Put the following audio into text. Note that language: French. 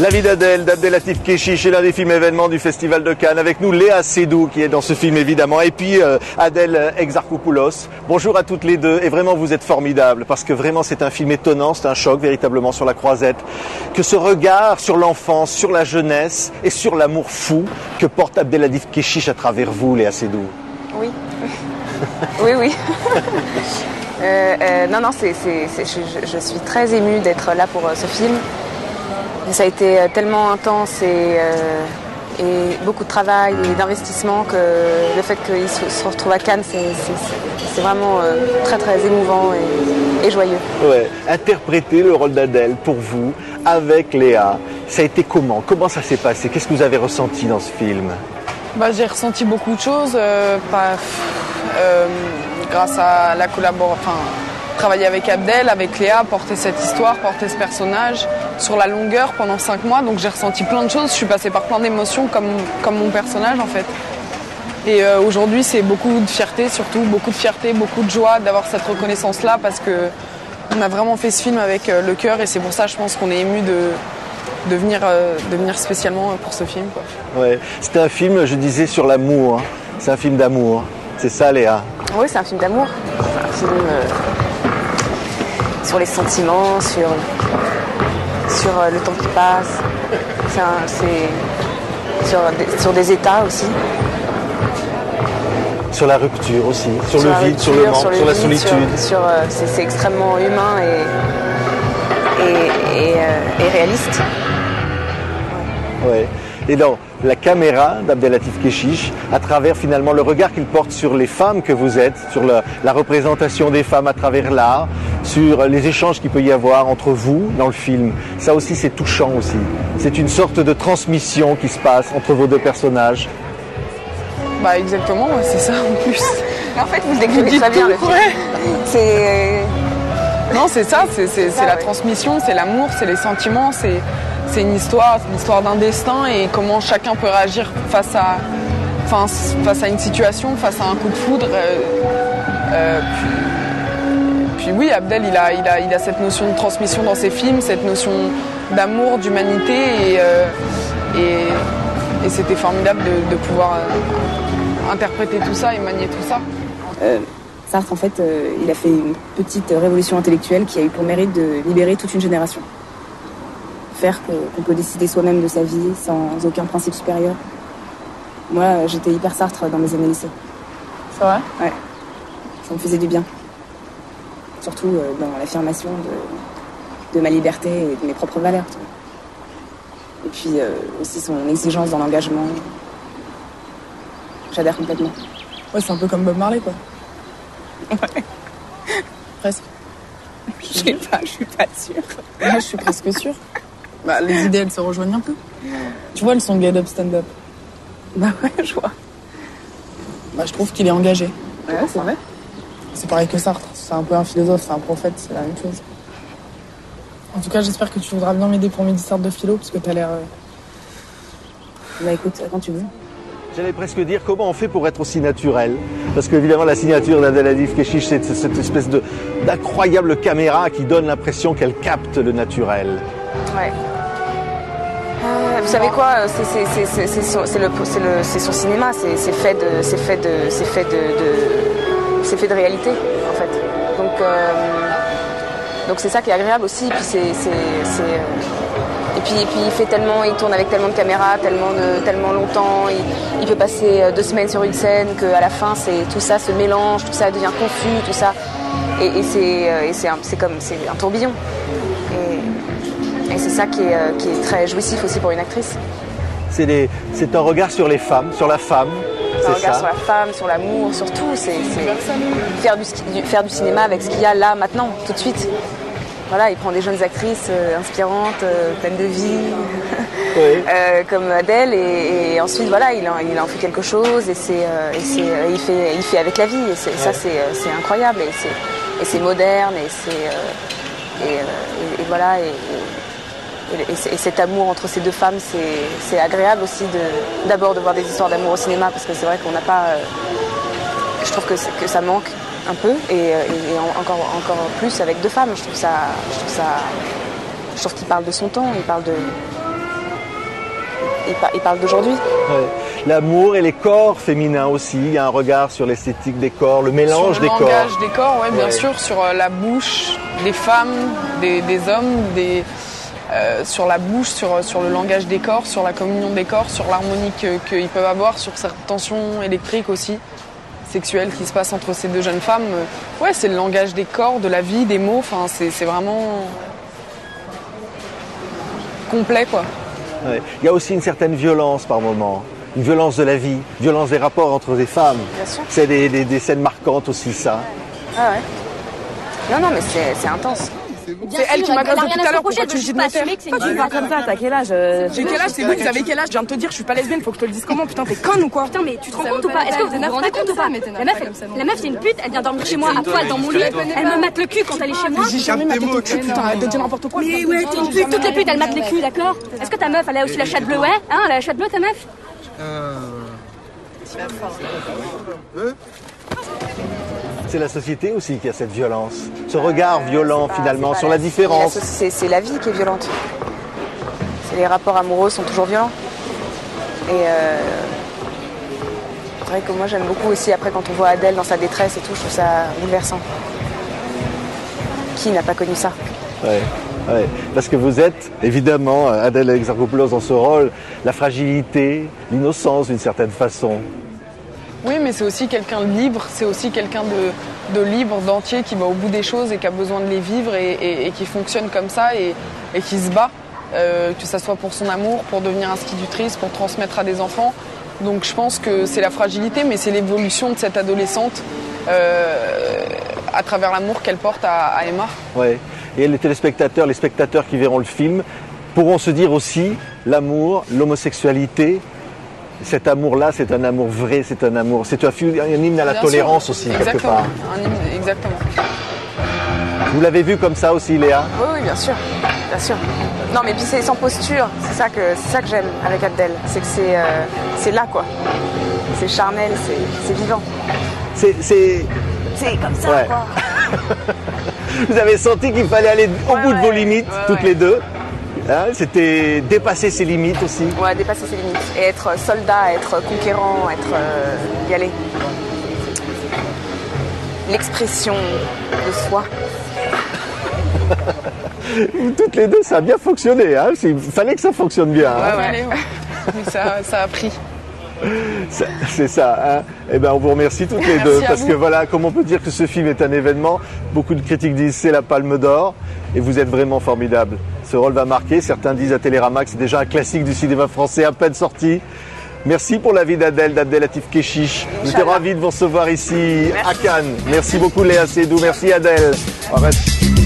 La vie d'Abdelatif Kechiche est l'un des films événements du Festival de Cannes. Avec nous, Léa Seydoux, qui est dans ce film évidemment, et puis Adèle Exarchopoulos. Bonjour à toutes les deux, et vraiment vous êtes formidables, parce que vraiment c'est un film étonnant, c'est un choc véritablement sur la croisette. Que ce regard sur l'enfance, sur la jeunesse et sur l'amour fou que porte Abdelatif Kechiche à travers vous, Léa Seydoux. Oui, oui. Non, je suis très émue d'être là pour ce film. Ça a été tellement intense et beaucoup de travail et d'investissement que le fait qu'il se retrouve à Cannes, c'est vraiment très très émouvant et joyeux. Ouais. Interpréter le rôle d'Adèle pour vous, avec Léa, ça a été comment? Comment ça s'est passé? Qu'est-ce que vous avez ressenti dans ce film? J'ai ressenti beaucoup de choses, grâce à la collaboration. Travailler avec Abdel, avec Léa, porter cette histoire, porter ce personnage sur la longueur pendant 5 mois. Donc j'ai ressenti plein de choses, je suis passée par plein d'émotions comme mon personnage en fait. Et aujourd'hui c'est beaucoup de fierté, surtout beaucoup de joie d'avoir cette reconnaissance-là parce que on a vraiment fait ce film avec le cœur et c'est pour ça je pense qu'on est ému de venir spécialement pour ce film, quoi. Ouais. C'était un film, je disais, sur l'amour. C'est un film d'amour. C'est ça, Léa? Oui, c'est un film d'amour. C'est un film sur les sentiments, sur le temps qui passe. Sur des états aussi. Sur la rupture aussi, sur le vide, sur le manque, sur la solitude. C'est extrêmement humain et réaliste. Ouais. Et donc, la caméra d'Abdelatif Kechiche, à travers finalement le regard qu'il porte sur les femmes que vous êtes, sur la représentation des femmes à travers l'art, sur les échanges qu'il peut y avoir entre vous dans le film. Ça aussi, c'est touchant aussi. C'est une sorte de transmission qui se passe entre vos deux personnages. Exactement, c'est ça en plus. En fait, vous décrivez très bien le film. Ouais. Non, c'est ça, c'est la transmission, c'est l'amour, c'est les sentiments, c'est une histoire d'un destin et comment chacun peut réagir face à une situation, face à un coup de foudre. Puis oui, Abdel, il a cette notion de transmission dans ses films, cette notion d'amour, d'humanité et c'était formidable de pouvoir interpréter tout ça et manier tout ça. Sartre, en fait, il a fait une petite révolution intellectuelle qui a eu pour mérite de libérer toute une génération. Faire qu'on peut décider soi-même de sa vie sans aucun principe supérieur. Moi, j'étais hyper Sartre dans mes années lycée. C'est vrai? Ouais. Ça me faisait du bien. Surtout dans l'affirmation de ma liberté et de mes propres valeurs. Et puis aussi son exigence dans l'engagement. J'adhère complètement. Ouais, c'est un peu comme Bob Marley, quoi. Ouais. Presque. Je sais pas, je suis pas sûre. Moi, je suis presque sûre. Les idées, elles se rejoignent un peu. Tu vois, le son Get Up, Stand Up. Ouais, je vois. Je trouve qu'il est engagé. Ouais, c'est vrai. C'est pareil que Sartre. C'est un peu un philosophe, c'est un prophète, c'est la même chose. En tout cas, j'espère que tu voudras bien m'aider pour mes dissertes de philo, parce que t'as l'air... Écoute, quand tu veux. J'allais presque dire comment on fait pour être aussi naturel. Parce qu'évidemment, la signature d'Abdelatif Kechiche, c'est cette espèce d'incroyable caméra qui donne l'impression qu'elle capte le naturel. Ouais. Vous savez quoi, c'est son cinéma, c'est fait de réalité en fait. Donc c'est ça qui est agréable aussi. Et puis il tourne avec tellement de caméras, tellement longtemps. Il peut passer 2 semaines sur une scène qu'à la fin tout ça se mélange, tout ça devient confus, tout ça. Et c'est un tourbillon. Et c'est ça qui est très jouissif aussi pour une actrice. C'est un regard sur les femmes, sur la femme. C'est un regard sur la femme, sur l'amour, sur tout. C'est faire du cinéma avec ce qu'il y a là, maintenant, tout de suite. Voilà, il prend des jeunes actrices inspirantes, pleines de vie, oui. Comme Adèle, et ensuite voilà, il en fait quelque chose, et il fait avec la vie, et ça c'est incroyable, et c'est moderne, et voilà, et cet amour entre ces deux femmes, c'est agréable aussi d'abord de voir des histoires d'amour au cinéma, parce que c'est vrai qu'on n'a pas, je trouve que ça manque un peu, et encore plus avec deux femmes. Je trouve qu'il parle de son temps, il parle il parle d'aujourd'hui. Ouais. L'amour et les corps féminins aussi, il y a un regard sur l'esthétique des corps, le mélange des corps. Sur le langage des corps, ouais, bien Ouais. sûr, sur la bouche des femmes, des hommes, sur la bouche, sur le langage des corps, sur la communion des corps, sur l'harmonie qu'ils peuvent avoir, sur cette tension électrique aussi, sexuelle qui se passe entre ces deux jeunes femmes. Ouais, c'est le langage des corps, de la vie, des mots, enfin, c'est vraiment complet, quoi. Ouais. Il y a aussi une certaine violence par moment, une violence de la vie, violence des rapports entre des femmes. Bien sûr. C'est des scènes marquantes aussi, ça. Ah ouais. Non, mais c'est intense. C'est elle qui m'a gazé tout à l'heure, pourquoi tu me dis de me taire? Pourquoi tu parles comme ça? T'as quel âge? J'ai quel âge? C'est vous, vous avez quel âge? Je viens de te dire, je suis pas lesbienne, faut que je te le dise comment? Putain, t'es conne ou quoi? Putain, mais tu te rends compte ou pas? Est-ce que vous vous rendez compte ou pas? La meuf, c'est une pute, elle vient dormir chez moi à poil dans mon lit, elle me mate le cul quand elle est chez moi. J'ai jamais maté ton cul, putain, arrête de dire n'importe quoi. Mais ouais, t'es une pute, toutes les putes, elles matent les culs, d'accord? Est-ce que ta meuf, elle a aussi la chatte bleue, ouais? Hein, elle a la chatte bleue, ta meuf? C'est la société aussi qui a cette violence, ce regard violent finalement sur la différence. C'est la vie qui est violente. Les rapports amoureux sont toujours violents. Et c'est vrai que moi j'aime beaucoup aussi après quand on voit Adèle dans sa détresse et tout, je trouve ça bouleversant. Qui n'a pas connu ça? Ouais, ouais. Parce que vous êtes évidemment, Adèle Exarchopoulos dans ce rôle, la fragilité, l'innocence d'une certaine façon. Oui, mais c'est aussi quelqu'un de libre, c'est aussi quelqu'un de libre, d'entier, qui va au bout des choses et qui a besoin de les vivre et qui fonctionne comme ça et qui se bat, que ça soit pour son amour, pour devenir institutrice, pour transmettre à des enfants. Donc je pense que c'est la fragilité, mais c'est l'évolution de cette adolescente à travers l'amour qu'elle porte à Emma. Ouais. Et les téléspectateurs, les spectateurs qui verront le film pourront se dire aussi l'amour, l'homosexualité. Cet amour-là, c'est un amour vrai, c'est un amour, c'est un hymne à la Bien tolérance sûr. aussi, Exactement. quelque part. Un hymne, exactement. Vous l'avez vu comme ça aussi, Léa? Oui, bien sûr. Bien sûr. Non, mais puis c'est sans posture. C'est ça que j'aime avec Abdel. C'est que c'est là, quoi. C'est charnel, c'est vivant. C'est comme ça, ouais. quoi. Vous avez senti qu'il fallait aller au bout de vos limites, toutes les deux. Hein, c'était dépasser ses limites aussi. Ouais, dépasser ses limites. Et être soldat, être conquérant, y aller. L'expression de soi. Toutes les deux, ça a bien fonctionné. Hein. Il fallait que ça fonctionne bien. Hein. Ouais. Mais ça a pris. C'est ça. Hein. Eh ben, on vous remercie toutes les deux parce que voilà, comme on peut dire que ce film est un événement, beaucoup de critiques disent c'est la Palme d'Or et vous êtes vraiment formidable. Ce rôle va marquer. Certains disent à Télérama que c'est déjà un classique du cinéma français à peine sorti. Merci pour la vie d'Abdelatif Kechiche. Nous étions ravis de vous recevoir ici à Cannes. Merci beaucoup Léa Seydoux. Merci Adèle. Arrête.